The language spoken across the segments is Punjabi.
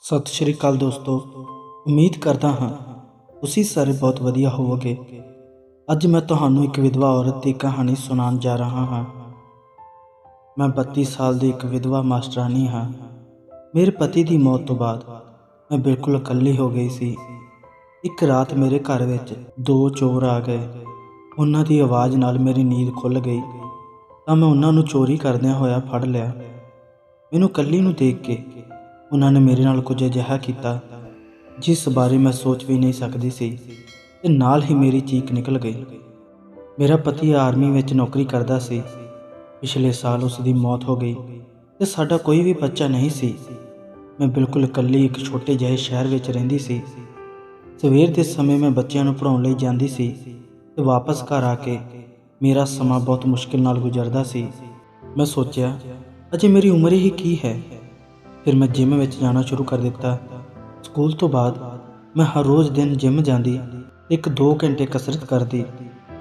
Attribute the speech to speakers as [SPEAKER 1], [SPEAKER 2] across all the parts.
[SPEAKER 1] ਸਤਿ ਸ਼੍ਰੀ ਅਕਾਲ ਦੋਸਤੋ। ਉਮੀਦ ਕਰਦਾ ਹਾਂ ਤੁਸੀਂ ਸਾਰੇ ਬਹੁਤ ਵਧੀਆ ਹੋਵੋਗੇ। ਅੱਜ ਮੈਂ ਤੁਹਾਨੂੰ ਇੱਕ ਵਿਧਵਾ ਔਰਤ ਦੀ ਕਹਾਣੀ ਸੁਣਾਉਣ ਜਾ ਰਹਾ ਹਾਂ। ਮੈਂ 32 ਸਾਲ ਦੀ ਇੱਕ ਵਿਧਵਾ ਮਾਸਟਰਾਨੀ ਹਾਂ। ਮੇਰੇ ਪਤੀ ਦੀ ਮੌਤ ਤੋਂ ਬਾਅਦ ਮੈਂ ਬਿਲਕੁਲ ਇਕੱਲੀ ਹੋ ਗਈ ਸੀ। ਇੱਕ ਰਾਤ ਮੇਰੇ ਘਰ ਵਿੱਚ 2 ਚੋਰ ਆ ਗਏ। ਉਹਨਾਂ ਦੀ ਆਵਾਜ਼ ਨਾਲ ਮੇਰੀ ਨੀਂਦ ਖੁੱਲ੍ਹ ਗਈ ਤਾਂ ਮੈਂ ਉਹਨਾਂ ਨੂੰ ਚੋਰੀ ਕਰਦਿਆਂ ਹੋਇਆ ਫੜ ਲਿਆ। ਮੈਨੂੰ ਇਕੱਲੀ ਨੂੰ ਦੇਖ ਕੇ ਉਹਨਾਂ ਨੇ ਮੇਰੇ ਨਾਲ ਕੁਝ ਅਜਿਹਾ ਕੀਤਾ ਜਿਸ ਬਾਰੇ ਮੈਂ ਸੋਚ ਵੀ ਨਹੀਂ ਸਕਦੀ ਸੀ ਤੇ ਨਾਲ ਹੀ ਮੇਰੀ ਚੀਕ ਨਿਕਲ ਗਈ। ਮੇਰਾ ਪਤੀ ਆਰਮੀ ਵਿੱਚ ਨੌਕਰੀ ਕਰਦਾ ਸੀ। ਪਿਛਲੇ ਸਾਲ ਉਸ ਦੀ ਮੌਤ ਹੋ ਗਈ ਤੇ ਸਾਡਾ ਕੋਈ ਵੀ ਬੱਚਾ ਨਹੀਂ ਸੀ। ਮੈਂ ਬਿਲਕੁਲ ਇਕੱਲੀ ਇੱਕ ਛੋਟੇ ਜਿਹੇ ਸ਼ਹਿਰ ਵਿੱਚ ਰਹਿੰਦੀ ਸੀ। ਸਵੇਰ ਦੇ ਸਮੇਂ ਮੈਂ ਬੱਚਿਆਂ ਨੂੰ ਪੜ੍ਹਾਉਣ ਲਈ ਜਾਂਦੀ ਸੀ ਤੇ ਵਾਪਸ ਘਰ ਆ ਕੇ ਮੇਰਾ ਸਮਾਂ ਬਹੁਤ ਮੁਸ਼ਕਿਲ ਨਾਲ ਗੁਜ਼ਰਦਾ ਸੀ। ਮੈਂ ਸੋਚਿਆ ਅਜੇ ਮੇਰੀ ਉਮਰ ਹੀ ਕੀ ਹੈ। ਫਿਰ ਮੈਂ ਜਿਮ ਵਿੱਚ ਜਾਣਾ ਸ਼ੁਰੂ ਕਰ ਦਿੱਤਾ। ਸਕੂਲ ਤੋਂ ਬਾਅਦ ਮੈਂ ਹਰ ਰੋਜ਼ ਦਿਨ ਜਿਮ ਜਾਂਦੀ ਤੇ 1-2 ਘੰਟੇ ਕਸਰਤ ਕਰਦੀ,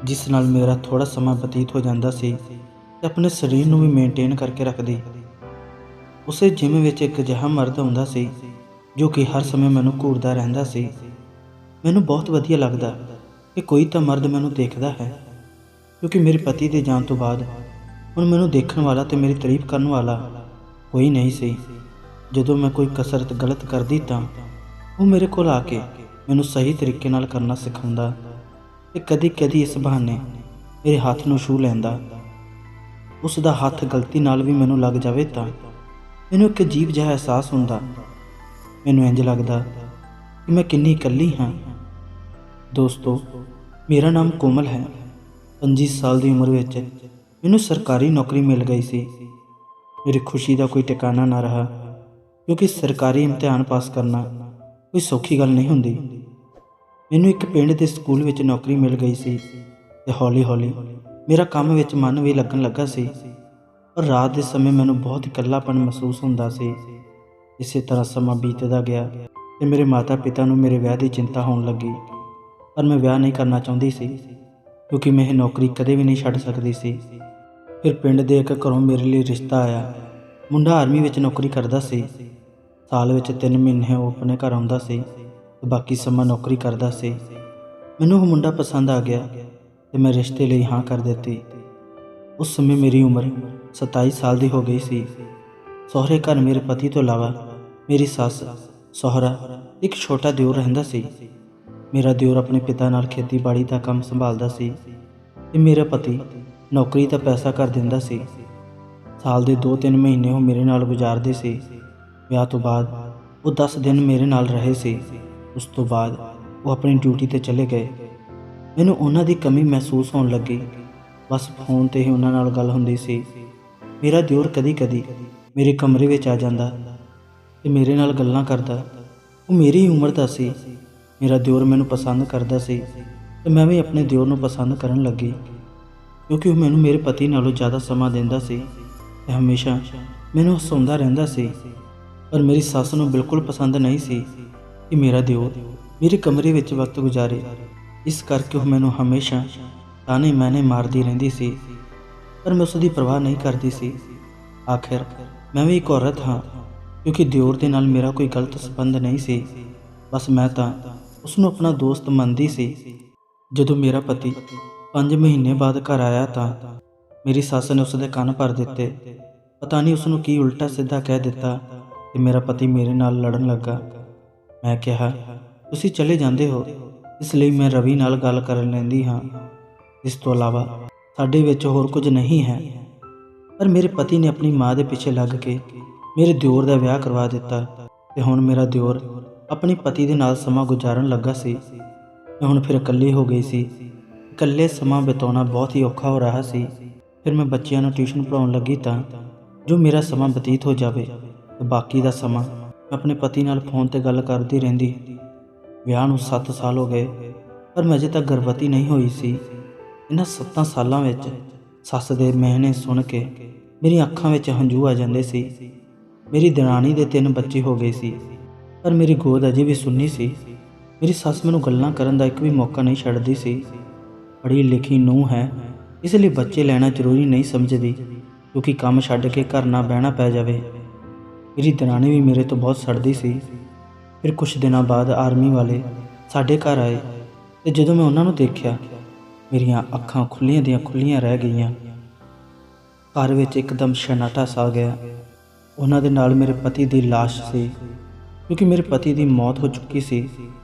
[SPEAKER 1] ਜਿਸ ਨਾਲ ਮੇਰਾ ਥੋੜ੍ਹਾ ਸਮਾਂ ਬਤੀਤ ਹੋ ਜਾਂਦਾ ਸੀ ਤੇ ਆਪਣੇ ਸਰੀਰ ਨੂੰ ਵੀ ਮੇਨਟੇਨ ਕਰਕੇ ਰੱਖਦੀ। ਉਸੇ ਜਿਮ ਵਿੱਚ ਇੱਕ ਅਜਿਹਾ ਮਰਦ ਆਉਂਦਾ ਸੀ ਜੋ ਕਿ ਹਰ ਸਮੇਂ ਮੈਨੂੰ ਘੂਰਦਾ ਰਹਿੰਦਾ ਸੀ। ਮੈਨੂੰ ਬਹੁਤ ਵਧੀਆ ਲੱਗਦਾ ਕਿ ਕੋਈ ਤਾਂ ਮਰਦ ਮੈਨੂੰ ਦੇਖਦਾ ਹੈ, ਕਿਉਂਕਿ ਮੇਰੇ ਪਤੀ ਦੇ ਜਾਣ ਤੋਂ ਬਾਅਦ ਹੁਣ ਮੈਨੂੰ ਦੇਖਣ ਵਾਲਾ ਤੇ ਮੇਰੀ ਤਾਰੀਫ ਕਰਨ ਵਾਲਾ ਕੋਈ ਨਹੀਂ ਸੀ। ਜਦੋਂ ਮੈਂ ਕੋਈ ਕਸਰਤ ਗਲਤ ਕਰਦੀ ਤਾਂ ਉਹ ਮੇਰੇ ਕੋਲ ਆ ਕੇ ਮੈਨੂੰ ਸਹੀ ਤਰੀਕੇ ਨਾਲ ਕਰਨਾ ਸਿਖਾਉਂਦਾ ਤੇ ਕਦੀ-ਕਦੀ ਇਸ ਬਹਾਨੇ ਮੇਰੇ ਹੱਥ ਨੂੰ ਛੂਹ ਲੈਂਦਾ। ਉਸ ਦਾ ਹੱਥ ਗਲਤੀ ਨਾਲ ਵੀ ਮੈਨੂੰ ਲੱਗ ਜਾਵੇ ਤਾਂ ਮੈਨੂੰ ਇੱਕ ਅਜੀਬ ਜਿਹਾ ਅਹਿਸਾਸ ਹੁੰਦਾ। ਮੈਨੂੰ ਇੰਝ ਲੱਗਦਾ ਕਿ ਮੈਂ ਕਿੰਨੀ ਇਕੱਲੀ ਹਾਂ। ਦੋਸਤੋ, ਮੇਰਾ ਨਾਮ ਕੋਮਲ ਹੈ। 25 ਸਾਲ ਦੀ ਉਮਰ ਵਿੱਚ ਮੈਨੂੰ ਸਰਕਾਰੀ ਨੌਕਰੀ ਮਿਲ ਗਈ ਸੀ। ਮੇਰੀ ਖੁਸ਼ੀ ਦਾ ਕੋਈ ਟਿਕਾਣਾ ਨਾ ਰਿਹਾ, ਕਿਉਂਕਿ ਸਰਕਾਰੀ ਇਮਤਿਹਾਨ ਪਾਸ ਕਰਨਾ ਕੋਈ ਸੌਖੀ ਗੱਲ ਨਹੀਂ ਹੁੰਦੀ। ਮੈਨੂੰ ਇੱਕ ਪਿੰਡ ਦੇ ਸਕੂਲ ਵਿੱਚ ਨੌਕਰੀ ਮਿਲ ਗਈ ਸੀ ਤੇ ਹੌਲੀ-ਹੌਲੀ ਮੇਰਾ ਕੰਮ ਵਿੱਚ ਮਨ ਵੀ ਲੱਗਣ ਲੱਗਾ ਸੀ, ਪਰ ਰਾਤ ਦੇ ਸਮੇਂ ਮੈਨੂੰ ਬਹੁਤ ਇਕੱਲਾਪਣ ਮਹਿਸੂਸ ਹੁੰਦਾ ਸੀ। ਇਸੇ ਤਰ੍ਹਾਂ ਸਮਾਂ ਬੀਤਦਾ ਗਿਆ ਤੇ ਮੇਰੇ ਮਾਤਾ-ਪਿਤਾ ਨੂੰ ਮੇਰੇ ਵਿਆਹ ਦੀ ਚਿੰਤਾ ਹੋਣ ਲੱਗੀ, ਪਰ ਮੈਂ ਵਿਆਹ ਨਹੀਂ ਕਰਨਾ ਚਾਹੁੰਦੀ ਸੀ ਕਿਉਂਕਿ ਮੈਂ ਇਹ ਨੌਕਰੀ ਕਦੇ ਵੀ ਨਹੀਂ ਛੱਡ ਸਕਦੀ ਸੀ। ਫਿਰ ਪਿੰਡ ਦੇ ਇੱਕ ਘਰੋਂ ਮੇਰੇ ਲਈ ਰਿਸ਼ਤਾ ਆਇਆ। ਮੁੰਡਾ ਆਰਮੀ ਵਿੱਚ ਨੌਕਰੀ ਕਰਦਾ ਸੀ। ਸਾਲ ਵਿੱਚ 3 ਮਹੀਨੇ ਉਹ ਆਪਣੇ ਘਰ ਆਉਂਦਾ ਸੀ ਤੇ ਬਾਕੀ ਸਮਾਂ ਨੌਕਰੀ ਕਰਦਾ ਸੀ। ਮੈਨੂੰ ਉਹ ਮੁੰਡਾ ਪਸੰਦ ਆ ਗਿਆ ਤੇ ਮੈਂ ਰਿਸ਼ਤੇ ਲਈ ਹਾਂ ਕਰ ਦਿੱਤੀ। ਉਸ ਸਮੇਂ ਮੇਰੀ ਉਮਰ 27 ਸਾਲ ਦੀ ਹੋ ਗਈ ਸੀ। ਸਹੁਰੇ ਘਰ ਮੇਰੇ ਪਤੀ ਤੋਂ ਇਲਾਵਾ ਮੇਰੀ ਸੱਸ, ਸਹੁਰਾ, ਇੱਕ ਛੋਟਾ ਦਿਓਰ ਰਹਿੰਦਾ ਸੀ। ਮੇਰਾ ਦਿਓਰ ਆਪਣੇ ਪਿਤਾ ਨਾਲ ਖੇਤੀਬਾੜੀ ਦਾ ਕੰਮ ਸੰਭਾਲਦਾ ਸੀ ਤੇ ਮੇਰਾ ਪਤੀ ਨੌਕਰੀ ਦਾ ਪੈਸਾ ਕਰ ਦਿੰਦਾ ਸੀ। ਸਾਲ ਦੇ 2-3 ਮਹੀਨੇ ਉਹ ਮੇਰੇ ਨਾਲ ਗੁਜ਼ਾਰਦੇ ਸੀ। ਵਿਆਹ ਤੋਂ ਬਾਅਦ ਉਹ 10 ਦਿਨ ਮੇਰੇ ਨਾਲ ਰਹੇ ਸੀ। ਉਸ ਤੋਂ ਬਾਅਦ ਉਹ ਆਪਣੀ ਡਿਊਟੀ 'ਤੇ ਚਲੇ ਗਏ। ਮੈਨੂੰ ਉਹਨਾਂ ਦੀ ਕਮੀ ਮਹਿਸੂਸ ਹੋਣ ਲੱਗੀ। ਬਸ ਫੋਨ 'ਤੇ ਹੀ ਉਹਨਾਂ ਨਾਲ ਗੱਲ ਹੁੰਦੀ ਸੀ। ਮੇਰਾ ਦਿਓਰ ਕਦੀ-ਕਦੀ ਮੇਰੇ ਕਮਰੇ ਵਿੱਚ ਆ ਜਾਂਦਾ ਤੇ ਮੇਰੇ ਨਾਲ ਗੱਲਾਂ ਕਰਦਾ। ਉਹ ਮੇਰੀ ਉਮਰ ਦਾ ਸੀ। ਮੇਰਾ ਦਿਓਰ ਮੈਨੂੰ ਪਸੰਦ ਕਰਦਾ ਸੀ ਤੇ ਮੈਂ ਵੀ ਆਪਣੇ ਦਿਓਰ ਨੂੰ ਪਸੰਦ ਕਰਨ ਲੱਗੀ, ਕਿਉਂਕਿ ਉਹ ਮੈਨੂੰ ਮੇਰੇ ਪਤੀ ਨਾਲੋਂ ਜ਼ਿਆਦਾ ਸਮਾਂ ਦਿੰਦਾ ਸੀ ਤੇ ਹਮੇਸ਼ਾ ਮੈਨੂੰ ਹਸਾਉਂਦਾ ਰਹਿੰਦਾ ਸੀ। ਪਰ ਮੇਰੀ ਸੱਸ ਨੂੰ ਬਿਲਕੁਲ ਪਸੰਦ ਨਹੀਂ ਸੀ ਕਿ ਮੇਰਾ ਦਿਓਰ ਮੇਰੇ ਕਮਰੇ ਵਿੱਚ ਵਕਤ ਗੁਜ਼ਾਰੇ। ਇਸ ਕਰਕੇ ਉਹ ਮੈਨੂੰ ਹਮੇਸ਼ਾ ਤਾਨੇ ਮੈਨੇ ਮਾਰਦੀ ਰਹਿੰਦੀ ਸੀ, ਪਰ ਮੈਂ ਉਸ ਦੀ ਪਰਵਾਹ ਨਹੀਂ ਕਰਦੀ ਸੀ। ਆਖਿਰ ਮੈਂ ਵੀ ਇੱਕ ਔਰਤ ਹਾਂ, ਕਿਉਂਕਿ ਦਿਓਰ ਦੇ ਨਾਲ ਮੇਰਾ ਕੋਈ ਗਲਤ ਸੰਬੰਧ ਨਹੀਂ ਸੀ। ਬਸ ਮੈਂ ਤਾਂ ਉਸ ਨੂੰ ਆਪਣਾ ਦੋਸਤ ਮੰਨਦੀ ਸੀ। ਜਦੋਂ ਮੇਰਾ ਪਤੀ 5 ਮਹੀਨੇ ਬਾਅਦ ਘਰ ਆਇਆ ਤਾਂ ਮੇਰੀ ਸੱਸ ਨੇ ਉਸ ਦੇ ਕੰਨ ਭਰ ਦਿੱਤੇ। ਪਤਾ ਨਹੀਂ ਉਸ ਨੂੰ ਕੀ ਉਲਟਾ ਸਿੱਧਾ ਕਹਿ ਦਿੱਤਾ ਤੇ ਮੇਰਾ ਪਤੀ ਮੇਰੇ ਨਾਲ ਲੜਨ ਲੱਗਾ। ਮੈਂ ਕਿਹਾ, ਤੁਸੀਂ ਚਲੇ ਜਾਂਦੇ ਹੋ, ਇਸ ਲਈ ਮੈਂ ਰਵੀ ਨਾਲ ਗੱਲ ਕਰ ਲੈਂਦੀ ਹਾਂ। ਇਸ ਤੋਂ ਇਲਾਵਾ ਸਾਡੇ ਵਿੱਚ ਹੋਰ ਕੁਝ ਨਹੀਂ ਹੈ। ਪਰ ਮੇਰੇ ਪਤੀ ਨੇ ਆਪਣੀ ਮਾਂ ਦੇ ਪਿੱਛੇ ਲੱਗ ਕੇ ਮੇਰੇ ਦਿਓਰ ਦਾ ਵਿਆਹ ਕਰਵਾ ਦਿੱਤਾ ਤੇ ਹੁਣ ਮੇਰਾ ਦਿਓਰ ਆਪਣੇ ਪਤੀ ਦੇ ਨਾਲ ਸਮਾਂ ਗੁਜ਼ਾਰਨ ਲੱਗਾ ਸੀ। ਮੈਂ ਹੁਣ ਫਿਰ ਇਕੱਲੀ ਹੋ ਗਈ ਸੀ। ਇਕੱਲੇ ਸਮਾਂ ਬਿਤਾਉਣਾ ਬਹੁਤ ਹੀ ਔਖਾ ਹੋ ਰਿਹਾ ਸੀ। ਫਿਰ ਮੈਂ ਬੱਚਿਆਂ ਨੂੰ ਟਿਊਸ਼ਨ ਪੜ੍ਹਾਉਣ ਲੱਗੀ ਤਾਂ ਜੋ ਮੇਰਾ ਸਮਾਂ ਬਤੀਤ ਹੋ ਜਾਵੇ ਤੇ ਬਾਕੀ ਦਾ ਸਮਾਂ ਮੈਂ ਆਪਣੇ ਪਤੀ ਨਾਲ ਫੋਨ 'ਤੇ ਗੱਲ ਕਰਦੀ ਰਹਿੰਦੀ। ਵਿਆਹ ਨੂੰ 7 ਸਾਲ ਹੋ ਗਏ, ਪਰ ਮੈਂ ਅਜੇ ਤੱਕ ਗਰਭਵਤੀ ਨਹੀਂ ਹੋਈ ਸੀ। ਇਹਨਾਂ 7 ਸਾਲਾਂ ਵਿੱਚ ਸੱਸ ਦੇ ਮਿਹਣੇ ਸੁਣ ਕੇ ਮੇਰੀਆਂ ਅੱਖਾਂ ਵਿੱਚ ਹੰਝੂ ਆ ਜਾਂਦੇ ਸੀ। ਮੇਰੀ ਦਰਾਣੀ ਦੇ 3 ਬੱਚੇ ਹੋ ਗਏ ਸੀ, ਪਰ ਮੇਰੀ ਗੋਦ ਅਜੇ ਵੀ ਸੁੰਨੀ ਸੀ। ਮੇਰੀ ਸੱਸ ਮੈਨੂੰ ਗੱਲਾਂ ਕਰਨ ਦਾ ਇੱਕ ਵੀ ਮੌਕਾ ਨਹੀਂ ਛੱਡਦੀ ਸੀ। ਪੜ੍ਹੀ ਲਿਖੀ ਨੂੰਹ ਹੈ, ਇਸ ਲਈ ਬੱਚੇ ਲੈਣਾ ਜ਼ਰੂਰੀ ਨਹੀਂ ਸਮਝਦੀ, ਕਿਉਂਕਿ ਕੰਮ ਛੱਡ ਕੇ ਘਰ ਨਾ ਬਹਿਣਾ ਪੈ ਜਾਵੇ। ਮੇਰੀ ਦਰਾਣੀ ਵੀ ਮੇਰੇ ਤੋਂ ਬਹੁਤ ਸੜਦੀ ਸੀ। ਫਿਰ ਕੁਝ ਦਿਨਾਂ ਬਾਅਦ ਆਰਮੀ ਵਾਲੇ ਸਾਡੇ ਘਰ ਆਏ ਤੇ ਜਦੋਂ ਮੈਂ ਉਹਨਾਂ ਨੂੰ ਦੇਖਿਆ, ਮੇਰੀਆਂ ਅੱਖਾਂ ਖੁੱਲੀਆਂ ਦੀਆਂ ਖੁੱਲੀਆਂ ਰਹਿ ਗਈਆਂ। ਘਰ ਵਿੱਚ ਇੱਕਦਮ ਸन्नाटा ਛਾ ਗਿਆ। ਉਹਨਾਂ ਦੇ ਨਾਲ ਮੇਰੇ ਪਤੀ ਦੀ ਲਾਸ਼ ਸੀ, ਕਿਉਂਕਿ ਮੇਰੇ ਪਤੀ ਦੀ ਮੌਤ ਹੋ ਚੁੱਕੀ ਸੀ।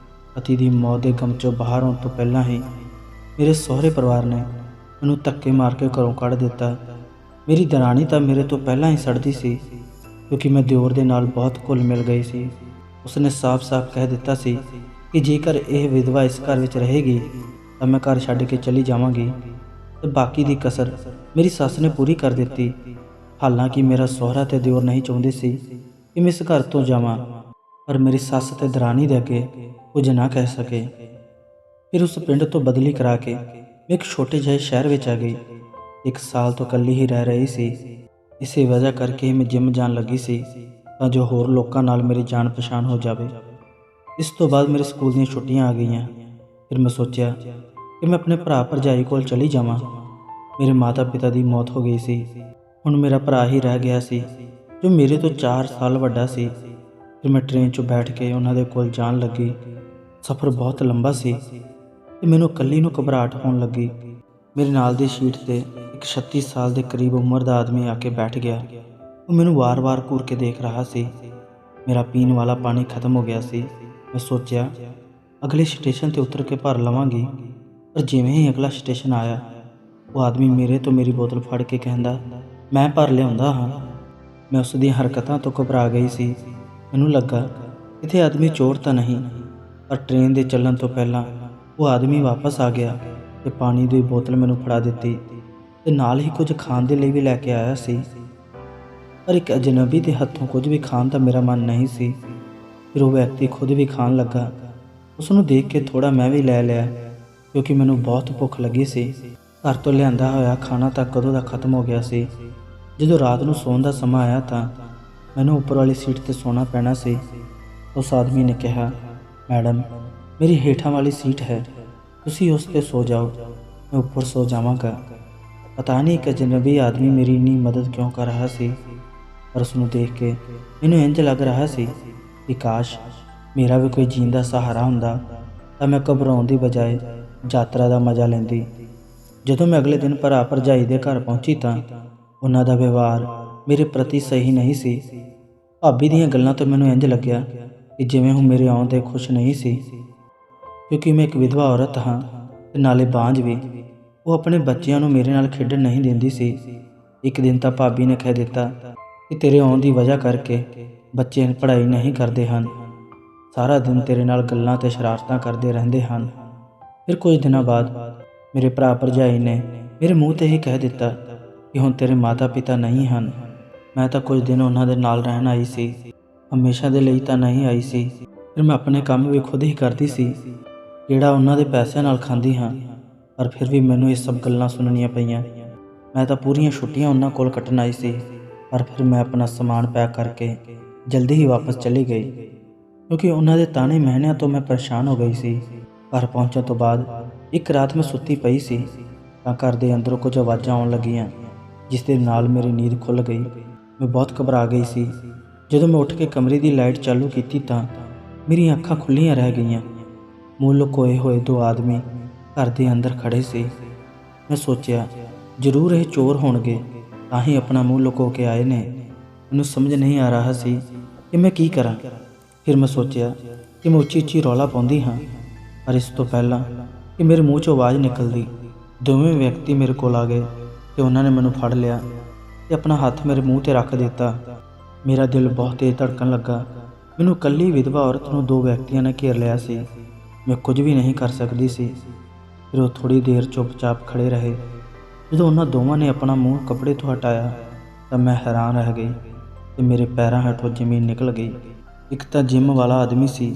[SPEAKER 1] ਪਤੀ ਦੀ ਮੌਤ ਦੇ ਗਮ 'ਚੋਂ ਬਾਹਰ ਆਉਣ ਤੋਂ ਪਹਿਲਾਂ ਹੀ ਮੇਰੇ ਸਹੁਰੇ ਪਰਿਵਾਰ ਨੇ ਮੈਨੂੰ ਧੱਕੇ ਮਾਰ ਕੇ ਘਰੋਂ ਕੱਢ ਦਿੱਤਾ। ਮੇਰੀ ਦਰਾਣੀ ਤਾਂ ਮੇਰੇ ਤੋਂ ਪਹਿਲਾਂ ਹੀ ਸੜਦੀ ਸੀ, ਕਿਉਂਕਿ ਮੈਂ ਦਿਓਰ ਦੇ ਨਾਲ ਬਹੁਤ ਘੁਲ ਮਿਲ ਗਈ ਸੀ। ਉਸਨੇ ਸਾਫ਼-ਸਾਫ਼ ਕਹਿ ਦਿੱਤਾ ਸੀ ਕਿ ਜੇਕਰ ਇਹ ਵਿਧਵਾ ਇਸ ਘਰ ਵਿੱਚ ਰਹੇਗੀ ਤਾਂ ਮੈਂ ਘਰ ਛੱਡ ਕੇ ਚਲੀ ਜਾਵਾਂਗੀ, ਤੇ ਬਾਕੀ ਦੀ ਕਸਰ ਮੇਰੀ ਸੱਸ ਨੇ ਪੂਰੀ ਕਰ ਦਿੱਤੀ। ਹਾਲਾਂਕਿ ਮੇਰਾ ਸਹੁਰਾ ਤੇ ਦਿਓਰ ਨਹੀਂ ਚਾਹੁੰਦੇ ਸੀ ਕਿ ਮੈਂ ਇਸ ਘਰ ਤੋਂ ਜਾਵਾਂ, ਪਰ ਮੇਰੀ ਸੱਸ ਤੇ ਦਰਾਣੀ ਦੇ ਅੱਗੇ ਕੁਝ ਨਾ ਕਹਿ ਸਕੇ। ਫਿਰ ਉਸ ਪਿੰਡ ਤੋਂ ਬਦਲੀ ਕਰਾ ਕੇ ਮੈਂ ਇੱਕ ਛੋਟੇ ਜਿਹੇ ਸ਼ਹਿਰ ਵਿੱਚ ਆ ਗਈ। 1 ਸਾਲ ਤੋਂ ਇਕੱਲੀ ਹੀ ਰਹਿ ਰਹੀ ਸੀ। ਇਸੇ ਵਜ੍ਹਾ ਕਰਕੇ ਮੈਂ ਜਿਮ ਜਾਣ ਲੱਗੀ ਸੀ, ਤਾਂ ਜੋ ਹੋਰ ਲੋਕਾਂ ਨਾਲ ਮੇਰੀ ਜਾਣ ਪਛਾਣ ਹੋ ਜਾਵੇ। ਇਸ ਤੋਂ ਬਾਅਦ ਮੇਰੇ ਸਕੂਲ ਦੀਆਂ ਛੁੱਟੀਆਂ ਆ ਗਈਆਂ। ਫਿਰ ਮੈਂ ਸੋਚਿਆ ਕਿ ਮੈਂ ਆਪਣੇ ਭਰਾ ਭਰਜਾਈ ਕੋਲ ਚਲੀ ਜਾਵਾਂ। ਮੇਰੇ ਮਾਤਾ ਪਿਤਾ ਦੀ ਮੌਤ ਹੋ ਗਈ ਸੀ। ਹੁਣ ਮੇਰਾ ਭਰਾ ਹੀ ਰਹਿ ਗਿਆ ਸੀ, ਜੋ ਮੇਰੇ ਤੋਂ 4 ਸਾਲ ਵੱਡਾ ਸੀ। ਫਿਰ ਮੈਂ ਟ੍ਰੇਨ 'ਚੋਂ ਬੈਠ ਕੇ ਉਹਨਾਂ ਦੇ ਕੋਲ ਜਾਣ ਲੱਗੀ। ਸਫ਼ਰ ਬਹੁਤ ਲੰਬਾ ਸੀ ਤੇ ਮੈਨੂੰ ਇਕੱਲੀ ਨੂੰ ਘਬਰਾਹਟ ਹੋਣ ਲੱਗੀ। ਮੇਰੇ ਨਾਲ ਦੀ ਸੀਟ ਤੇ ਇੱਕ 36 ਸਾਲ ਦੇ ਕਰੀਬ ਉਮਰ ਦਾ ਆਦਮੀ ਆ ਕੇ ਬੈਠ ਗਿਆ। ਉਹ ਮੈਨੂੰ ਵਾਰ-ਵਾਰ ਘੂਰ ਕੇ ਦੇਖ ਰਿਹਾ ਸੀ। ਮੇਰਾ ਪੀਣ ਵਾਲਾ ਪਾਣੀ ਖਤਮ ਹੋ ਗਿਆ ਸੀ। ਮੈਂ ਸੋਚਿਆ ਅਗਲੇ ਸਟੇਸ਼ਨ ਤੇ ਉਤਰ ਕੇ ਭਰ ਲਵਾਂਗੀ, ਪਰ ਜਿਵੇਂ ਹੀ ਅਗਲਾ ਸਟੇਸ਼ਨ ਆਇਆ, ਉਹ ਆਦਮੀ ਮੇਰੇ ਤੋਂ ਮੇਰੀ ਬੋਤਲ ਫੜ ਕੇ ਕਹਿੰਦਾ, ਮੈਂ ਭਰ ਲਿਆਉਂਦਾ ਹਾਂ। ਮੈਂ ਉਸ ਦੀਆਂ ਹਰਕਤਾਂ ਤੋਂ ਘਬਰਾ ਗਈ ਸੀ। ਮੈਨੂੰ ਲੱਗਾ ਕਿਤੇ ਆਦਮੀ ਚੋਰ ਤਾਂ ਨਹੀਂ, ਪਰ ਟ੍ਰੇਨ ਦੇ ਚੱਲਣ ਤੋਂ ਪਹਿਲਾਂ ਉਹ ਆਦਮੀ ਵਾਪਸ ਆ ਗਿਆ ਤੇ ਪਾਣੀ ਦੀ ਬੋਤਲ ਮੈਨੂੰ ਫੜਾ ਦਿੱਤੀ ਤੇ ਨਾਲ ਹੀ ਕੁਝ ਖਾਣ ਦੇ ਲਈ ਵੀ ਲੈ ਕੇ ਆਇਆ ਸੀ। ਪਰ ਇੱਕ ਅਜਨਬੀ ਦੇ ਹੱਥੋਂ ਕੁਝ ਵੀ ਖਾਣ ਦਾ ਮੇਰਾ ਮਨ ਨਹੀਂ ਸੀ। ਫਿਰ ਉਹ ਵਿਅਕਤੀ ਖੁਦ ਵੀ ਖਾਣ ਲੱਗਾ। ਉਸ ਨੂੰ ਦੇਖ ਕੇ ਥੋੜਾ ਮੈਂ ਵੀ ਲੈ ਲਿਆ, ਕਿਉਂਕਿ ਮੈਨੂੰ ਬਹੁਤ ਭੁੱਖ ਲੱਗੀ ਸੀ। ਘਰ ਤੋਂ ਲਿਆਂਦਾ ਹੋਇਆ ਖਾਣਾ ਤਾਂ ਕਦੋਂ ਦਾ ਖਤਮ ਹੋ ਗਿਆ ਸੀ। ਜਦੋਂ ਰਾਤ ਨੂੰ ਸੌਣ ਦਾ ਸਮਾਂ ਆਇਆ ਤਾਂ ਮੈਨੂੰ ਉੱਪਰ ਵਾਲੀ ਸੀਟ ਤੇ ਸੌਣਾ ਪੈਣਾ ਸੀ। ਉਸ ਆਦਮੀ ਨੇ ਕਿਹਾ, ਮੈਡਮ, ਮੇਰੀ ਹੇਠਾਂ ਵਾਲੀ ਸੀਟ ਹੈ, ਤੁਸੀਂ ਉਸ 'ਤੇ ਸੋ ਜਾਓ, ਮੈਂ ਉੱਪਰ ਸੋ ਜਾਵਾਂਗਾ। ਪਤਾ ਨਹੀਂ ਇੱਕ ਅਜਨਬੀ ਆਦਮੀ ਮੇਰੀ ਇੰਨੀ ਮਦਦ ਕਿਉਂ ਕਰ ਰਿਹਾ ਸੀ, ਪਰ ਉਸ ਨੂੰ ਦੇਖ ਕੇ ਮੈਨੂੰ ਇੰਝ ਲੱਗ ਰਿਹਾ ਸੀ ਕਿ ਕਾਸ਼ ਮੇਰਾ ਵੀ ਕੋਈ ਜੀਣ ਦਾ ਸਹਾਰਾ ਹੁੰਦਾ ਤਾਂ ਮੈਂ ਘਬਰਾਉਣ ਦੀ ਬਜਾਏ ਯਾਤਰਾ ਦਾ ਮਜ਼ਾ ਲੈਂਦੀ। ਜਦੋਂ ਮੈਂ ਅਗਲੇ ਦਿਨ ਭਰਾ ਭਰਜਾਈ ਦੇ ਘਰ ਪਹੁੰਚੀ ਤਾਂ ਉਹਨਾਂ ਦਾ ਵਿਵਹਾਰ ਮੇਰੇ ਪ੍ਰਤੀ ਸਹੀ ਨਹੀਂ ਸੀ। ਭਾਬੀ ਦੀਆਂ ਗੱਲਾਂ ਤੋਂ ਮੈਨੂੰ ਇੰਝ ਲੱਗਿਆ ਕਿ ਜਿਵੇਂ ਉਹ ਮੇਰੇ ਆਉਣ 'ਤੇ ਖੁਸ਼ ਨਹੀਂ ਸੀ, ਕਿਉਂਕਿ ਮੈਂ ਇੱਕ ਵਿਧਵਾ ਔਰਤ ਹਾਂ ਤੇ ਨਾਲੇ ਬਾਂਝ ਵੀ। ਉਹ ਆਪਣੇ ਬੱਚਿਆਂ ਨੂੰ ਮੇਰੇ ਨਾਲ ਖੇਡਣ ਨਹੀਂ ਦਿੰਦੀ ਸੀ। ਇੱਕ ਦਿਨ ਤਾਂ ਭਾਬੀ ਨੇ ਕਹਿ ਦਿੱਤਾ ਕਿ ਤੇਰੇ ਆਉਣ ਦੀ ਵਜ੍ਹਾ ਕਰਕੇ ਬੱਚੇ ਪੜ੍ਹਾਈ ਨਹੀਂ ਕਰਦੇ ਹਨ, ਸਾਰਾ ਦਿਨ ਤੇਰੇ ਨਾਲ ਗੱਲਾਂ ਤੇ ਸ਼ਰਾਰਤਾਂ ਕਰਦੇ ਰਹਿੰਦੇ ਹਨ। ਫਿਰ ਕੁਝ ਦਿਨਾਂ ਬਾਅਦ ਮੇਰੇ ਭਰਾ ਭਰਜਾਈ ਨੇ ਮੇਰੇ ਮੂੰਹ 'ਤੇ ਹੀ ਕਹਿ ਦਿੱਤਾ ਕਿ ਹੁਣ ਤੇਰੇ ਮਾਤਾ ਪਿਤਾ ਨਹੀਂ ਹਨ। ਮੈਂ ਤਾਂ ਕੁਝ ਦਿਨ ਉਹਨਾਂ ਦੇ ਨਾਲ ਰਹਿਣ ਆਈ ਸੀ, ਹਮੇਸ਼ਾ ਦੇ ਲਈ ਤਾਂ ਨਹੀਂ ਆਈ ਸੀ। ਫਿਰ ਮੈਂ ਆਪਣੇ ਕੰਮ ਵੀ ਖੁਦ ਹੀ ਕਰਦੀ ਸੀ, ਜਿਹੜਾ ਉਹਨਾਂ ਦੇ ਪੈਸਿਆਂ ਨਾਲ ਖਾਂਦੀ ਹਾਂ, ਪਰ ਫਿਰ ਵੀ ਮੈਨੂੰ ਇਹ ਸਭ ਗੱਲਾਂ ਸੁਣਨੀਆਂ ਪਈਆਂ। ਮੈਂ ਤਾਂ ਪੂਰੀਆਂ ਛੁੱਟੀਆਂ ਉਹਨਾਂ ਕੋਲ ਕੱਟਣ ਆਈ ਸੀ, ਪਰ ਫਿਰ ਮੈਂ ਆਪਣਾ ਸਮਾਨ ਪੈਕ ਕਰਕੇ ਜਲਦੀ ਹੀ ਵਾਪਸ ਚਲੀ ਗਈ, ਕਿਉਂਕਿ ਉਹਨਾਂ ਦੇ ਤਾਣੇ ਮਿਹਣਿਆਂ ਤੋਂ ਮੈਂ ਪਰੇਸ਼ਾਨ ਹੋ ਗਈ ਸੀ। ਘਰ ਪਹੁੰਚਣ ਤੋਂ ਬਾਅਦ ਇੱਕ ਰਾਤ ਮੈਂ ਸੁੱਤੀ ਪਈ ਸੀ ਤਾਂ ਘਰ ਦੇ ਅੰਦਰੋਂ ਕੁਝ ਆਵਾਜ਼ਾਂ ਆਉਣ ਲੱਗੀਆਂ, ਜਿਸ ਦੇ ਨਾਲ ਮੇਰੀ ਨੀਂਦ ਖੁੱਲ੍ਹ ਗਈ। ਮੈਂ ਬਹੁਤ ਘਬਰਾ ਗਈ ਸੀ। ਜਦੋਂ ਮੈਂ ਉੱਠ ਕੇ ਕਮਰੇ ਦੀ ਲਾਈਟ ਚਾਲੂ ਕੀਤੀ ਤਾਂ ਮੇਰੀਆਂ ਅੱਖਾਂ ਖੁੱਲ੍ਹੀਆਂ ਰਹਿ ਗਈਆਂ। ਮੂੰਹ ਲੁਕੋਏ ਹੋਏ 2 ਆਦਮੀ ਘਰ ਦੇ ਅੰਦਰ ਖੜ੍ਹੇ ਸੀ। ਮੈਂ ਸੋਚਿਆ ਜ਼ਰੂਰ ਇਹ ਚੋਰ ਹੋਣਗੇ, ਤਾਂ ਹੀ ਆਪਣਾ ਮੂੰਹ ਲੁਕੋ ਕੇ ਆਏ ਨੇ। ਮੈਨੂੰ ਸਮਝ ਨਹੀਂ ਆ ਰਿਹਾ ਸੀ ਕਿ ਮੈਂ ਕੀ ਕਰਾਂ। ਫਿਰ ਮੈਂ ਸੋਚਿਆ ਕਿ ਮੈਂ ਉੱਚੀ ਰੌਲਾ ਪਾਉਂਦੀ ਹਾਂ, ਪਰ ਇਸ ਤੋਂ ਪਹਿਲਾਂ ਕਿ ਮੇਰੇ ਮੂੰਹ 'ਚੋਂ ਆਵਾਜ਼ ਨਿਕਲਦੀ, ਦੋਵੇਂ ਵਿਅਕਤੀ ਮੇਰੇ ਕੋਲ ਆ ਗਏ ਤੇ ਉਹਨਾਂ ਨੇ ਮੈਨੂੰ ਫੜ ਲਿਆ ਤੇ ਆਪਣਾ ਹੱਥ ਮੇਰੇ ਮੂੰਹ 'ਤੇ ਰੱਖ ਦਿੱਤਾ। ਮੇਰਾ ਦਿਲ ਬਹੁਤ ਤੇਜ਼ ਧੜਕਣ ਲੱਗਾ। ਮੈਨੂੰ ਇਕੱਲੀ ਵਿਧਵਾ ਔਰਤ ਨੂੰ 2 ਵਿਅਕਤੀਆਂ ਨੇ ਘੇਰ ਲਿਆ ਸੀ। ਮੈਂ ਕੁਝ ਵੀ ਨਹੀਂ ਕਰ ਸਕਦੀ ਸੀ। ਫਿਰ ਉਹ ਥੋੜ੍ਹੀ ਦੇਰ ਚੁੱਪਚਾਪ ਖੜ੍ਹੇ ਰਹੇ। ਜਦੋਂ ਉਹਨਾਂ ਦੋਵਾਂ ਨੇ ਆਪਣਾ ਮੂੰਹ ਕੱਪੜੇ ਤੋਂ ਹਟਾਇਆ ਤਾਂ ਮੈਂ ਹੈਰਾਨ ਰਹਿ ਗਈ ਤੇ ਮੇਰੇ ਪੈਰਾਂ ਹੇਠੋਂ ਜ਼ਮੀਨ ਨਿਕਲ ਗਈ। ਇੱਕ ਤਾਂ ਜਿਮ ਵਾਲਾ ਆਦਮੀ ਸੀ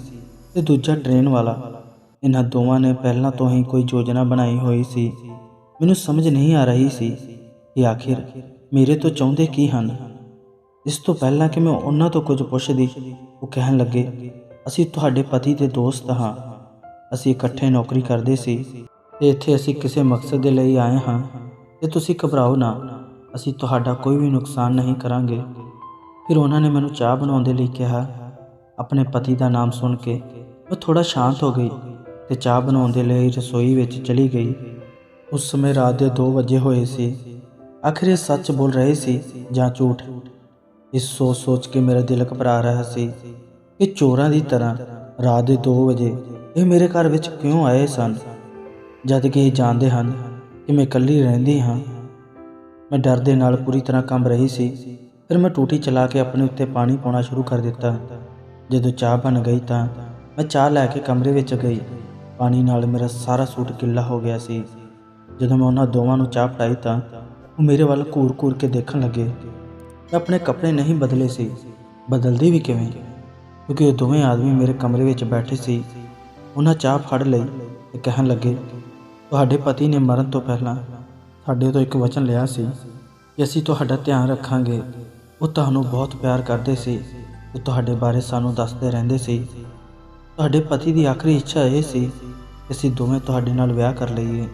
[SPEAKER 1] ਤੇ ਦੂਜਾ ਟ੍ਰੇਨ ਵਾਲਾ। ਇਹਨਾਂ ਦੋਵਾਂ ਨੇ ਪਹਿਲਾਂ ਤੋਂ ਹੀ ਕੋਈ ਯੋਜਨਾ ਬਣਾਈ ਹੋਈ ਸੀ। ਮੈਨੂੰ ਸਮਝ ਨਹੀਂ ਆ ਰਹੀ ਸੀ ਕਿ ਆਖਿਰ ਮੇਰੇ ਤੋਂ ਚਾਹੁੰਦੇ ਕੀ ਹਨ। ਇਸ ਤੋਂ ਪਹਿਲਾਂ ਕਿ ਮੈਂ ਉਹਨਾਂ ਤੋਂ ਕੁਝ ਪੁੱਛਦੀ, ਉਹ ਕਹਿਣ ਲੱਗੇ, ਅਸੀਂ ਤੁਹਾਡੇ ਪਤੀ ਦੇ ਦੋਸਤ ਹਾਂ, ਅਸੀਂ ਇਕੱਠੇ ਨੌਕਰੀ ਕਰਦੇ ਸੀ ਤੇ ਇੱਥੇ ਅਸੀਂ ਕਿਸੇ ਮਕਸਦ ਦੇ ਲਈ ਆਏ ਹਾਂ ਤੇ ਤੁਸੀਂ ਘਬਰਾਓ ਨਾ, ਅਸੀਂ ਤੁਹਾਡਾ ਕੋਈ ਵੀ ਨੁਕਸਾਨ ਨਹੀਂ ਕਰਾਂਗੇ। ਫਿਰ ਉਹਨਾਂ ਨੇ ਮੈਨੂੰ ਚਾਹ ਬਣਾਉਣ ਦੇ ਲਈ ਕਿਹਾ। ਆਪਣੇ ਪਤੀ ਦਾ ਨਾਮ ਸੁਣ ਕੇ ਮੈਂ ਥੋੜ੍ਹਾ ਸ਼ਾਂਤ ਹੋ ਗਈ ਤੇ ਚਾਹ ਬਣਾਉਣ ਦੇ ਲਈ ਰਸੋਈ ਵਿੱਚ ਚਲੀ ਗਈ। ਉਸ ਸਮੇਂ ਰਾਤ ਦੇ 2 ਵਜੇ ਹੋਏ ਸੀ। ਆਖਿਰ ਇਹ ਸੱਚ ਬੋਲ ਰਹੇ ਸੀ ਜਾਂ ਝੂਠ? ਇਸ ਸੋਚ ਕੇ ਮੇਰਾ ਦਿਲ ਘਬਰਾ ਰਿਹਾ ਸੀ ਕਿ ਚੋਰਾਂ ਦੀ ਤਰ੍ਹਾਂ ਰਾਤ ਦੇ 2 ਵਜੇ ਇਹ ਮੇਰੇ ਘਰ ਵਿੱਚ ਕਿਉਂ ਆਏ ਸਨ, ਜਦ ਕਿ ਇਹ ਜਾਣਦੇ ਹਨ ਕਿ ਮੈਂ ਇਕੱਲੀ ਰਹਿੰਦੀ ਹਾਂ। ਮੈਂ ਡਰ ਦੇ ਨਾਲ ਪੂਰੀ ਤਰ੍ਹਾਂ ਕੰਬ ਰਹੀ ਸੀ। ਫਿਰ ਮੈਂ ਟੂਟੀ ਚਲਾ ਕੇ ਆਪਣੇ ਉੱਤੇ ਪਾਣੀ ਪਾਉਣਾ ਸ਼ੁਰੂ ਕਰ ਦਿੱਤਾ। ਜਦੋਂ ਚਾਹ ਬਣ ਗਈ ਤਾਂ ਮੈਂ ਚਾਹ ਲੈ ਕੇ ਕਮਰੇ ਵਿੱਚ ਗਈ। ਪਾਣੀ ਨਾਲ ਮੇਰਾ ਸਾਰਾ ਸੂਟ ਗਿੱਲਾ ਹੋ ਗਿਆ ਸੀ। ਜਦੋਂ ਮੈਂ ਉਹਨਾਂ ਦੋਵਾਂ ਨੂੰ ਚਾਹ ਪਿਲਾਈ ਤਾਂ ਉਹ ਮੇਰੇ ਵੱਲ ਘੂਰ ਕੇ ਦੇਖਣ ਲੱਗੇ। ਮੈਂ ਆਪਣੇ ਕੱਪੜੇ ਨਹੀਂ ਬਦਲੇ ਸੀ। ਬਦਲਦੀ ਵੀ ਕਿਵੇਂ, ਕਿਉਂਕਿ ਉਹ ਦੋਵੇਂ ਆਦਮੀ ਮੇਰੇ ਕਮਰੇ ਵਿੱਚ ਬੈਠੇ ਸੀ। ਉਹਨਾਂ ਚਾਹ ਫੜ ਲਈ ਤੇ ਕਹਿਣ ਲੱਗੇ, ਤੁਹਾਡੇ ਪਤੀ ਨੇ ਮਰਨ ਤੋਂ ਪਹਿਲਾਂ ਸਾਡੇ ਤੋਂ ਇੱਕ ਵਚਨ ਲਿਆ ਸੀ ਕਿ ਅਸੀਂ ਤੁਹਾਡਾ ਧਿਆਨ ਰੱਖਾਂਗੇ। ਉਹ ਤੁਹਾਨੂੰ ਬਹੁਤ ਪਿਆਰ ਕਰਦੇ ਸੀ ਤੇ ਤੁਹਾਡੇ ਬਾਰੇ ਸਾਨੂੰ ਦੱਸਦੇ ਰਹਿੰਦੇ ਸੀ। ਤੁਹਾਡੇ ਪਤੀ ਦੀ ਆਖਰੀ ਇੱਛਾ ਇਹ ਸੀ ਕਿ ਅਸੀਂ ਦੋਵੇਂ ਤੁਹਾਡੇ ਨਾਲ ਵਿਆਹ ਕਰ ਲਈਏ।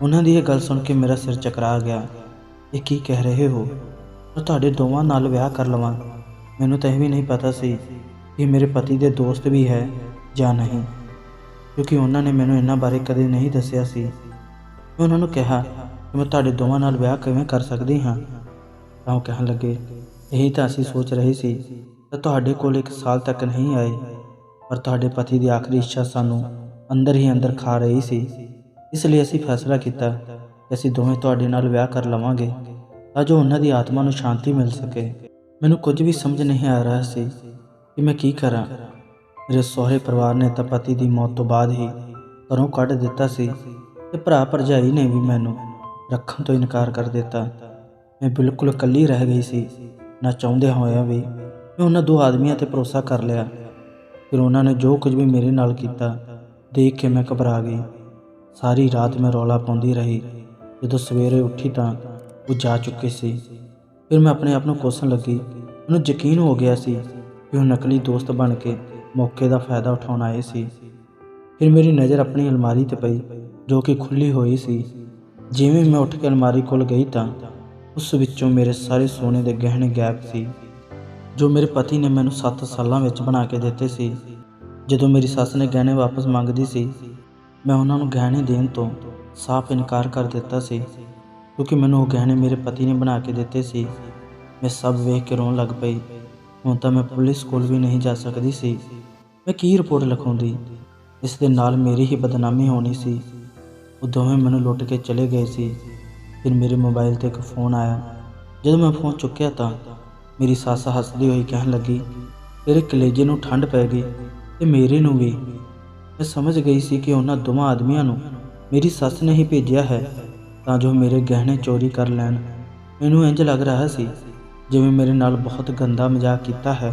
[SPEAKER 1] ਉਹਨਾਂ ਦੀ ਇਹ ਗੱਲ ਸੁਣ ਕੇ ਮੇਰਾ ਸਿਰ ਚਕਰਾ ਗਿਆ। ਇਹ ਕੀ ਕਹਿ ਰਹੇ ਹੋ? ਮੈਂ ਤੁਹਾਡੇ ਦੋਵਾਂ ਨਾਲ ਵਿਆਹ ਕਰ ਲਵਾਂ? ਮੈਨੂੰ ਤਾਂ ਇਹ ਵੀ ਨਹੀਂ ਪਤਾ ਸੀ ਕਿ ਮੇਰੇ ਪਤੀ ਦੇ ਦੋਸਤ ਵੀ ਹੈ ਜਾਂ ਨਹੀਂ, ਕਿਉਂਕਿ ਉਹਨਾਂ ਨੇ ਮੈਨੂੰ ਇਹਨਾਂ ਬਾਰੇ ਕਦੇ ਨਹੀਂ ਦੱਸਿਆ ਸੀ। ਮੈਂ ਉਹਨਾਂ ਨੂੰ ਕਿਹਾ ਕਿ ਮੈਂ ਤੁਹਾਡੇ ਦੋਵਾਂ ਨਾਲ ਵਿਆਹ ਕਿਵੇਂ ਕਰ ਸਕਦੀ ਹਾਂ ਤਾਂ ਉਹ ਕਹਿਣ ਲੱਗੇ, ਇਹੀ ਤਾਂ ਅਸੀਂ ਸੋਚ ਰਹੇ ਸੀ ਤਾਂ ਤੁਹਾਡੇ ਕੋਲ 1 ਸਾਲ ਤੱਕ ਨਹੀਂ ਆਏ, ਪਰ ਤੁਹਾਡੇ ਪਤੀ ਦੀ ਆਖਰੀ ਇੱਛਾ ਸਾਨੂੰ ਅੰਦਰ ਹੀ ਅੰਦਰ ਖਾ ਰਹੀ ਸੀ। ਇਸ ਲਈ ਅਸੀਂ ਫੈਸਲਾ ਕੀਤਾ ਕਿ ਅਸੀਂ ਦੋਵੇਂ ਤੁਹਾਡੇ ਨਾਲ ਵਿਆਹ ਕਰ ਲਵਾਂਗੇ ਤਾਂ ਜੋ ਉਹਨਾਂ ਦੀ ਆਤਮਾ ਨੂੰ ਸ਼ਾਂਤੀ ਮਿਲ ਸਕੇ। ਮੈਨੂੰ ਕੁਝ ਵੀ ਸਮਝ ਨਹੀਂ ਆ ਰਿਹਾ ਸੀ ਕਿ ਮੈਂ ਕੀ ਕਰਾਂ। ਮੇਰੇ ਸਹੁਰੇ ਪਰਿਵਾਰ ਨੇ ਤਾਂ ਪਤੀ ਦੀ ਮੌਤ ਤੋਂ ਬਾਅਦ ਹੀ ਘਰੋਂ ਕੱਢ ਦਿੱਤਾ ਸੀ ਤੇ ਭਰਾ ਭਰਜਾਈ ਨੇ ਵੀ ਮੈਨੂੰ ਰੱਖਣ ਤੋਂ ਇਨਕਾਰ ਕਰ ਦਿੱਤਾ। ਮੈਂ ਬਿਲਕੁਲ ਇਕੱਲੀ ਰਹਿ ਗਈ ਸੀ। ਨਾ ਚਾਹੁੰਦੇ ਹੋਇਆਂ ਵੀ ਮੈਂ ਉਹਨਾਂ 2 ਆਦਮੀਆਂ 'ਤੇ ਭਰੋਸਾ ਕਰ ਲਿਆ। ਫਿਰ ਉਹਨਾਂ ਨੇ ਜੋ ਕੁਝ ਵੀ ਮੇਰੇ ਨਾਲ ਕੀਤਾ ਦੇਖ ਕੇ ਮੈਂ ਘਬਰਾ ਗਈ। ਸਾਰੀ ਰਾਤ ਮੈਂ ਰੌਲਾ ਪਾਉਂਦੀ ਰਹੀ। ਜਦੋਂ ਸਵੇਰੇ ਉੱਠੀ ਤਾਂ ਉਹ ਜਾ ਚੁੱਕੇ ਸੀ। ਫਿਰ ਮੈਂ ਆਪਣੇ ਆਪ ਨੂੰ ਕੋਸਣ ਲੱਗੀ। ਮੈਨੂੰ ਯਕੀਨ ਹੋ ਗਿਆ ਸੀ ਕਿ ਉਹ ਨਕਲੀ ਦੋਸਤ ਬਣ ਕੇ ਮੌਕੇ ਦਾ ਫਾਇਦਾ ਉਠਾਉਣ ਆਏ ਸੀ। ਫਿਰ ਮੇਰੀ ਨਜ਼ਰ ਆਪਣੀ ਅਲਮਾਰੀ 'ਤੇ ਪਈ ਜੋ ਕਿ ਖੁੱਲ੍ਹੀ ਹੋਈ ਸੀ। ਜਿਵੇਂ ਮੈਂ ਉੱਠ ਕੇ ਅਲਮਾਰੀ ਕੋਲ ਗਈ ਤਾਂ ਉਸ ਵਿੱਚੋਂ ਮੇਰੇ ਸਾਰੇ ਸੋਨੇ ਦੇ ਗਹਿਣੇ ਗਾਇਬ ਸੀ, ਜੋ ਮੇਰੇ ਪਤੀ ਨੇ ਮੈਨੂੰ 7 ਸਾਲਾਂ ਵਿੱਚ ਬਣਾ ਕੇ ਦਿੱਤੇ ਸੀ। ਜਦੋਂ ਮੇਰੀ ਸੱਸ ਨੇ ਗਹਿਣੇ ਵਾਪਸ ਮੰਗਦੀ ਸੀ, ਮੈਂ ਉਹਨਾਂ ਨੂੰ ਗਹਿਣੇ ਦੇਣ ਤੋਂ ਸਾਫ਼ ਇਨਕਾਰ ਕਰ ਦਿੱਤਾ ਸੀ, ਕਿਉਂਕਿ ਮੈਨੂੰ ਉਹ ਗਹਿਣੇ ਮੇਰੇ ਪਤੀ ਨੇ ਬਣਾ ਕੇ ਦਿੱਤੇ ਸੀ। ਮੈਂ ਸਭ ਵੇਖ ਕੇ ਰੋਣ ਲੱਗ ਪਈ। ਹੁਣ ਤਾਂ ਮੈਂ ਪੁਲਿਸ ਕੋਲ ਵੀ ਨਹੀਂ ਜਾ ਸਕਦੀ ਸੀ। ਮੈਂ ਕੀ ਰਿਪੋਰਟ ਲਿਖਾਉਂਦੀ? ਇਸ ਦੇ ਨਾਲ ਮੇਰੀ ਹੀ ਬਦਨਾਮੀ ਹੋਣੀ ਸੀ। ਉਹ ਦੋਵੇਂ ਮੈਨੂੰ ਲੁੱਟ ਕੇ ਚਲੇ ਗਏ ਸੀ। ਫਿਰ ਮੇਰੇ ਮੋਬਾਈਲ 'ਤੇ ਇੱਕ ਫ਼ੋਨ ਆਇਆ। ਜਦੋਂ ਮੈਂ ਫ਼ੋਨ ਚੁੱਕਿਆ ਤਾਂ ਮੇਰੀ ਸੱਸ ਹੱਸਦੀ ਹੋਈ ਕਹਿਣ ਲੱਗੀ, ਤੇਰੇ ਕਲੇਜੇ ਨੂੰ ਠੰਡ ਪੈ ਗਈ ਤੇ ਮੇਰੇ ਨੂੰ ਵੀ। ਮੈਂ ਸਮਝ ਗਈ ਸੀ ਕਿ ਉਹਨਾਂ ਦੋਵਾਂ ਆਦਮੀਆਂ ਨੂੰ ਮੇਰੀ ਸੱਸ ਨੇ ਹੀ ਭੇਜਿਆ ਹੈ ਤਾਂ ਜੋ ਮੇਰੇ ਗਹਿਣੇ ਚੋਰੀ ਕਰ ਲੈਣ। ਮੈਨੂੰ ਇੰਝ ਲੱਗ ਰਿਹਾ ਸੀ ਜਿਵੇਂ ਮੇਰੇ ਨਾਲ ਬਹੁਤ ਗੰਦਾ ਮਜ਼ਾਕ ਕੀਤਾ ਹੈ।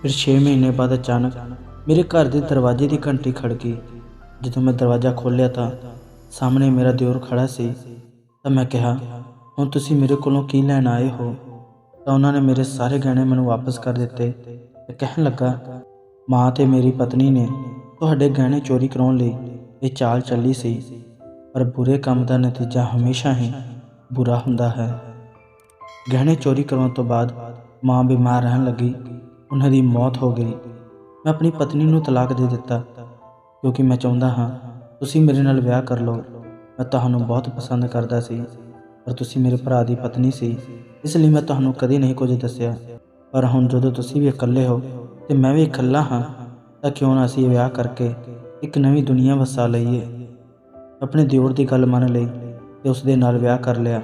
[SPEAKER 1] ਫਿਰ 6 ਮਹੀਨੇ ਬਾਅਦ ਅਚਾਨਕ ਮੇਰੇ ਘਰ ਦੇ ਦਰਵਾਜ਼ੇ ਦੀ ਘੰਟੀ ਖੜਕੀ। ਜਦੋਂ ਮੈਂ ਦਰਵਾਜ਼ਾ ਖੋਲ੍ਹਿਆ ਤਾਂ ਸਾਹਮਣੇ ਮੇਰਾ ਦਿਓਰ ਖੜ੍ਹਾ ਸੀ। ਤਾਂ ਮੈਂ ਕਿਹਾ, ਹੁਣ ਤੁਸੀਂ ਮੇਰੇ ਕੋਲੋਂ ਕੀ ਲੈਣ ਆਏ ਹੋ? ਤਾਂ ਉਹਨਾਂ ਨੇ ਮੇਰੇ ਸਾਰੇ ਗਹਿਣੇ ਮੈਨੂੰ ਵਾਪਸ ਕਰ ਦਿੱਤੇ ਤੇ ਕਹਿਣ ਲੱਗਾ, ਮਾਂ ਤੇ ਮੇਰੀ ਪਤਨੀ ਨੇ ਤੁਹਾਡੇ ਗਹਿਣੇ ਚੋਰੀ ਕਰਾਉਣ ਲਈ ਇਹ ਚਾਲ ਚੱਲੀ ਸੀ, ਪਰ ਬੁਰੇ ਕੰਮ ਦਾ ਨਤੀਜਾ ਹਮੇਸ਼ਾ ਹੀ ਬੁਰਾ ਹੁੰਦਾ ਹੈ। ਗਹਿਣੇ ਚੋਰੀ ਕਰਾਉਣ ਤੋਂ ਬਾਅਦ ਮਾਂ ਬਿਮਾਰ ਰਹਿਣ ਲੱਗੀ। ਉਹਨਾਂ ਦੀ ਮੌਤ ਹੋ ਗਈ। ਮੈਂ ਆਪਣੀ ਪਤਨੀ ਨੂੰ ਤਲਾਕ ਦੇ ਦਿੱਤਾ ਕਿਉਂਕਿ ਮੈਂ ਚਾਹੁੰਦਾ ਹਾਂ ਤੁਸੀਂ ਮੇਰੇ ਨਾਲ ਵਿਆਹ ਕਰ ਲਓ। ਮੈਂ ਤੁਹਾਨੂੰ ਬਹੁਤ ਪਸੰਦ ਕਰਦਾ ਸੀ, ਪਰ ਤੁਸੀਂ ਮੇਰੇ ਭਰਾ ਦੀ ਪਤਨੀ ਸੀ, ਇਸ ਲਈ ਮੈਂ ਤੁਹਾਨੂੰ ਕਦੇ ਨਹੀਂ ਕੁਝ ਦੱਸਿਆ। ਪਰ ਹੁਣ ਜਦੋਂ ਤੁਸੀਂ ਵੀ ਇਕੱਲੇ ਹੋ ਤੇ ਮੈਂ ਵੀ ਇਕੱਲਾ ਹਾਂ, ਤਾਂ ਕਿਉਂ ਨਾ ਅਸੀਂ ਵਿਆਹ ਕਰਕੇ ਇੱਕ ਨਵੀਂ ਦੁਨੀਆ ਵਸਾ ਲਈਏ। ਆਪਣੇ ਦਿਓਰ ਦੀ ਗੱਲ ਮੰਨ ਲਈ ਤੇ ਉਸ ਦੇ ਨਾਲ ਵਿਆਹ ਕਰ ਲਿਆ,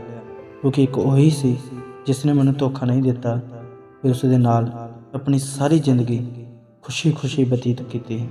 [SPEAKER 1] ਕਿਉਂਕਿ ਇੱਕ ਉਹੀ ਸੀ ਜਿਸ ਨੇ ਮੈਨੂੰ ਧੋਖਾ ਨਹੀਂ ਦਿੱਤਾ। ਫਿਰ ਉਸ ਦੇ ਨਾਲ ਆਪਣੀ ਸਾਰੀ ਜ਼ਿੰਦਗੀ ਖੁਸ਼ੀ ਬਤੀਤ ਕੀਤੀ।